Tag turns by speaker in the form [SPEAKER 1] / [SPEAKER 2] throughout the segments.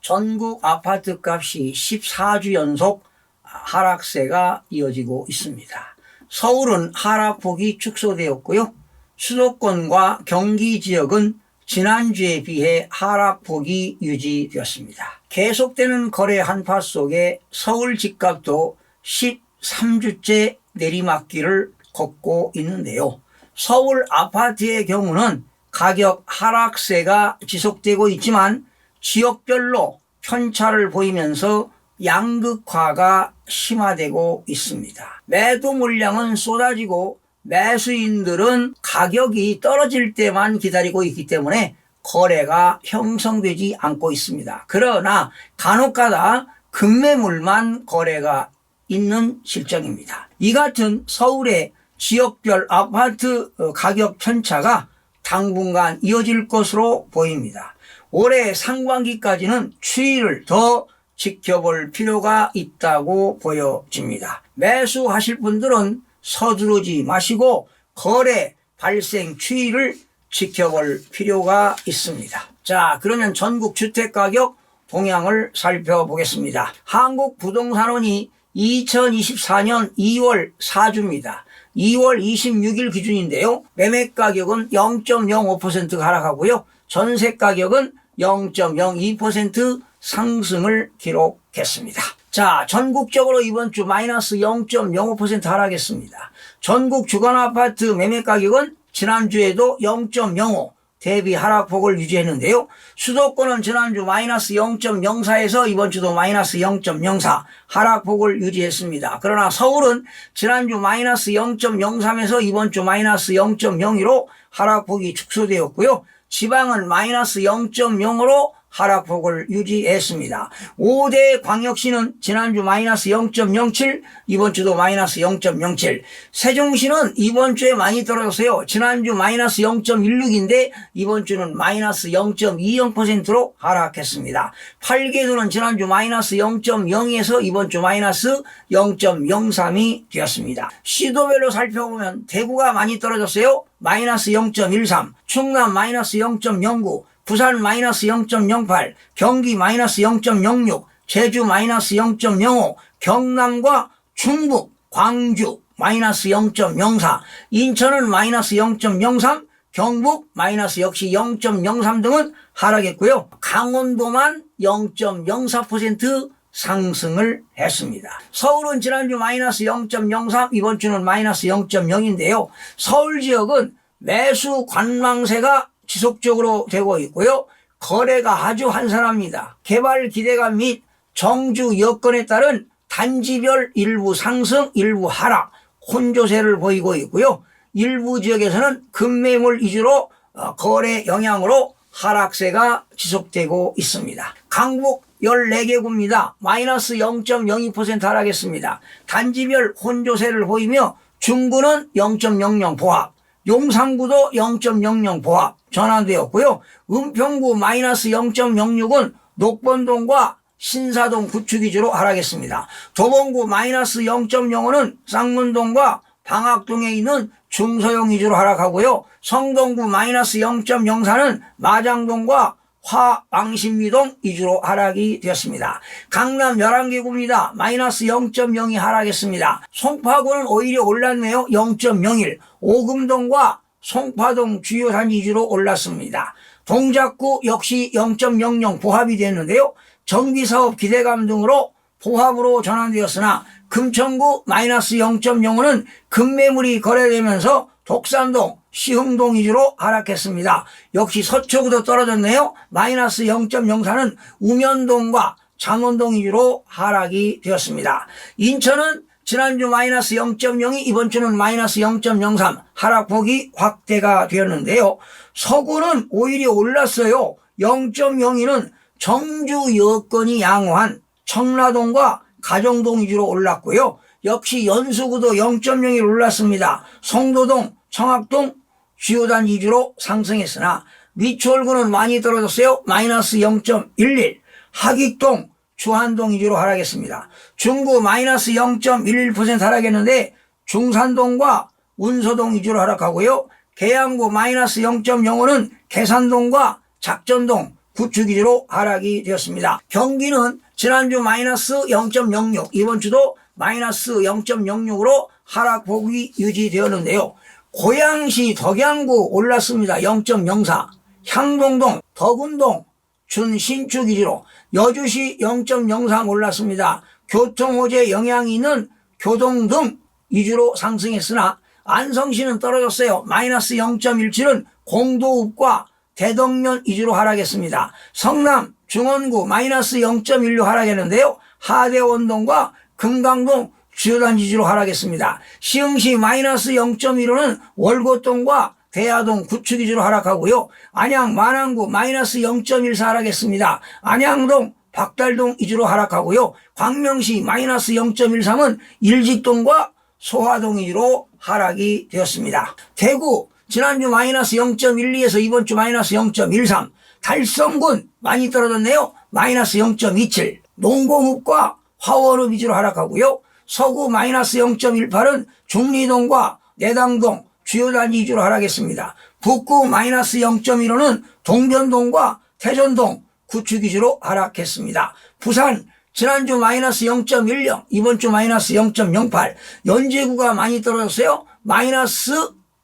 [SPEAKER 1] 전국 아파트 값이 14주 연속 하락세가 이어지고 있습니다. 서울은 하락폭이 축소되었고요. 수도권과 경기 지역은 지난주에 비해 하락폭이 유지되었습니다. 계속되는 거래 한파 속에 서울 집값도 13주째 내리막길을 걷고 있는데요. 서울 아파트의 경우는 가격 하락세가 지속되고 있지만 지역별로 편차를 보이면서 양극화가 심화되고 있습니다. 매도 물량은 쏟아지고 매수인들은 가격이 떨어질 때만 기다리고 있기 때문에 거래가 형성되지 않고 있습니다. 그러나 간혹가다 급매물만 거래가 있는 실정입니다. 이 같은 서울의 지역별 아파트 가격 편차가 당분간 이어질 것으로 보입니다. 올해 상반기까지는 추이를 더 지켜볼 필요가 있다고 보여집니다. 매수하실 분들은 서두르지 마시고 거래 발생 추이를 지켜볼 필요가 있습니다. 자, 그러면 전국 주택가격 동향을 살펴보겠습니다. 한국부동산원이 2024년 2월 4주입니다. 2월 26일 기준인데요. 매매가격은 0.05% 하락하고요. 전세가격은 0.02% 상승을 기록했습니다. 자, 전국적으로 이번 주 마이너스 0.05% 하락했습니다. 전국 주거아파트 매매가격은 지난주에도 0.05 대비 하락폭을 유지했는데요. 수도권은 지난주 마이너스 0.04에서 이번 주도 마이너스 0.04 하락폭을 유지했습니다. 그러나 서울은 지난주 마이너스 0.03에서 이번 주 마이너스 0.02로 하락폭이 축소되었고요. 지방은 마이너스 0.0으로 하락폭을 유지했습니다. 5대 광역시는 지난주 마이너스 0.07, 이번 주도 마이너스 0.07. 세종시는 이번 주에 많이 떨어졌어요. 지난주 마이너스 0.16인데 이번 주는 마이너스 0.20%로 하락했습니다. 8개도는 지난주 마이너스 0.0에서 이번 주 마이너스 0.03이 되었습니다. 시도별로 살펴보면 대구가 많이 떨어졌어요. 마이너스 0.13, 충남 마이너스 0.09, 부산 마이너스 0.08, 경기 마이너스 0.06, 제주 마이너스 0.05, 경남과 충북, 광주 마이너스 0.04, 인천은 마이너스 0.03, 경북 마이너스 역시 0.03 등은 하락했고요. 강원도만 0.04% 상승을 했습니다. 서울은 지난주 마이너스 0.03, 이번 주는 마이너스 0.0인데요. 서울 지역은 매수 관망세가 지속적으로 되고 있고요. 거래가 아주 한산합니다. 개발 기대감 및 정주 여건에 따른 단지별 일부 상승, 일부 하락, 혼조세를 보이고 있고요. 일부 지역에서는 급매물 위주로 거래 영향으로 하락세가 지속되고 있습니다. 강북 14개구입니다. 마이너스 0.02% 하락했습니다. 단지별 혼조세를 보이며 중구는 0.00 보합, 용산구도 0.00 보합 전환되었고요. 은평구 마이너스 0.06은 녹번동과 신사동 구축 위주로 하락했습니다. 도봉구 마이너스 0.05는 쌍문동과 방학동에 있는 중소형 위주로 하락하고요. 성동구 마이너스 0.04는 마장동과 화왕신미동 위주로 하락이 되었습니다. 강남 11개구입니다. 마이너스 0.02 하락했습니다. 송파구는 오히려 올랐네요. 0.01. 오금동과 송파동 주요 단지 위주로 올랐습니다. 동작구 역시 0.00 보합이 됐는데요. 정비사업 기대감 등으로 보합으로 전환되었으나 금천구 마이너스 0.05는 급매물이 거래되면서 독산동, 시흥동 위주로 하락했습니다. 역시 서초구도 떨어졌네요. 마이너스 0.04는 우면동과 잠원동 위주로 하락이 되었습니다. 인천은 지난주 마이너스 0.02, 이번 주는 마이너스 0.03 하락폭이 확대가 되었는데요. 서구는 오히려 올랐어요. 0.02는 정주 여건이 양호한 청라동과 가정동 위주로 올랐고요. 역시 연수구도 0.01 올랐습니다. 성도동, 청학동 주요 단지 위주로 상승했으나 미추홀구는 많이 떨어졌어요. 마이너스 0.11, 하익동, 주한동 위주로 하락했습니다. 중구 마이너스 0.11% 하락했는데 중산동과 운서동 위주로 하락하고요. 계양구 마이너스 0.05는 계산동과 작전동, 구축 위주로 하락이 되었습니다. 경기는 지난주 마이너스 0.06, 이번 주도 마이너스 0.06으로 하락폭이 유지되었는데요. 고양시 덕양구 올랐습니다. 0.04, 향동동, 덕운동, 준신축 위주로, 여주시 0.03 올랐습니다. 교통호재 영향이 있는 교동 등 위주로 상승했으나 안성시는 떨어졌어요. 마이너스 0.17은 공도읍과 대덕면 위주로 하락했습니다. 성남 중원구 마이너스 0.16 하락했는데요. 하대원동과 금강동 주요단지 위주로 하락했습니다. 시흥시 마이너스 0.15는 월곶동과 대야동 구축 위주로 하락하고요. 안양 만안구 마이너스 0.14 하락했습니다. 안양동 박달동 위주로 하락하고요. 광명시 마이너스 0.13은 일직동과 소화동 위주로 하락이 되었습니다. 대구 지난주 마이너스 0.12에서 이번 주 마이너스 0.13, 달성군 많이 떨어졌네요. 마이너스 0.27, 농공읍과 화원읍 위주로 하락하고요. 서구 마이너스 0.18은 중리동과 내당동 주요단지 위주로 하락했습니다. 북구 마이너스 0.15는 동변동과 태전동 구축 위주로 하락했습니다. 부산 지난주 마이너스 0.10, 이번 주 마이너스 0.08, 연제구가 많이 떨어졌어요. 마이너스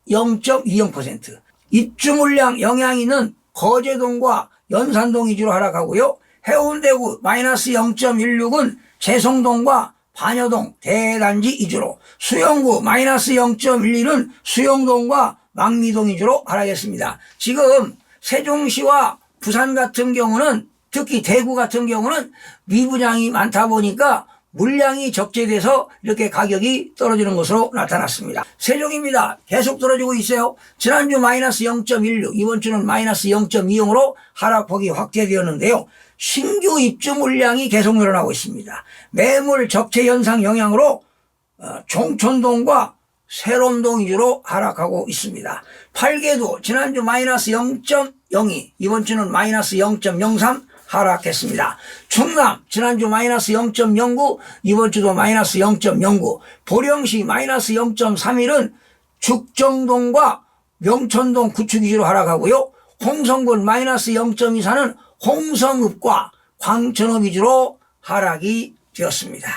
[SPEAKER 1] 0.20%. 입주 물량 영향이 있는 거제동과 연산동 위주로 하락하고요. 해운대구 마이너스 0.16은 재성동과 반여동 대단지 위주로, 수영구 마이너스 0.11은 수영동과 망미동 위주로 하락했습니다. 지금 세종시와 부산 같은 경우는, 특히 대구 같은 경우는 미분양이 많다 보니까 물량이 적재돼서 이렇게 가격이 떨어지는 것으로 나타났습니다. 세종입니다. 계속 떨어지고 있어요. 지난주 마이너스 0.16, 이번 주는 마이너스 0.20으로 하락폭이 확대되었는데요. 신규 입주 물량이 계속 늘어나고 있습니다. 매물 적재 현상 영향으로 종촌동과 세롬동 위주로 하락하고 있습니다. 팔계도 지난주 마이너스 0.02, 이번 주는 마이너스 0.03 하락했습니다. 충남 지난주 마이너스 0.09, 이번 주도 마이너스 0.09, 보령시 마이너스 0.31은 죽정동과 명천동 구축 위주로 하락하고요. 홍성군 마이너스 0.24는 홍성읍과 광천읍 위주로 하락이 되었습니다.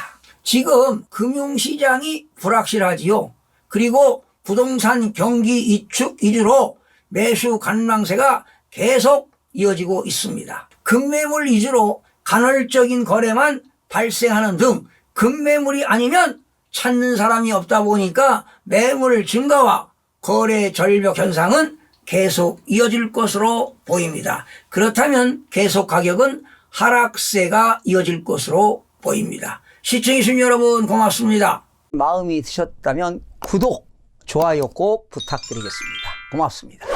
[SPEAKER 1] 지금 금융시장이 불확실하지요. 그리고 부동산 경기 이축 위주로 매수 관망세가 계속 이어지고 있습니다. 급매물 위주로 간헐적인 거래만 발생하는 등 급매물이 아니면 찾는 사람이 없다 보니까 매물 증가와 거래 절벽 현상은 계속 이어질 것으로 보입니다. 그렇다면 계속 가격은 하락세가 이어질 것으로 보입니다. 시청해주신 여러분 고맙습니다. 마음이 드셨다면 구독, 좋아요 꼭 부탁드리겠습니다. 고맙습니다.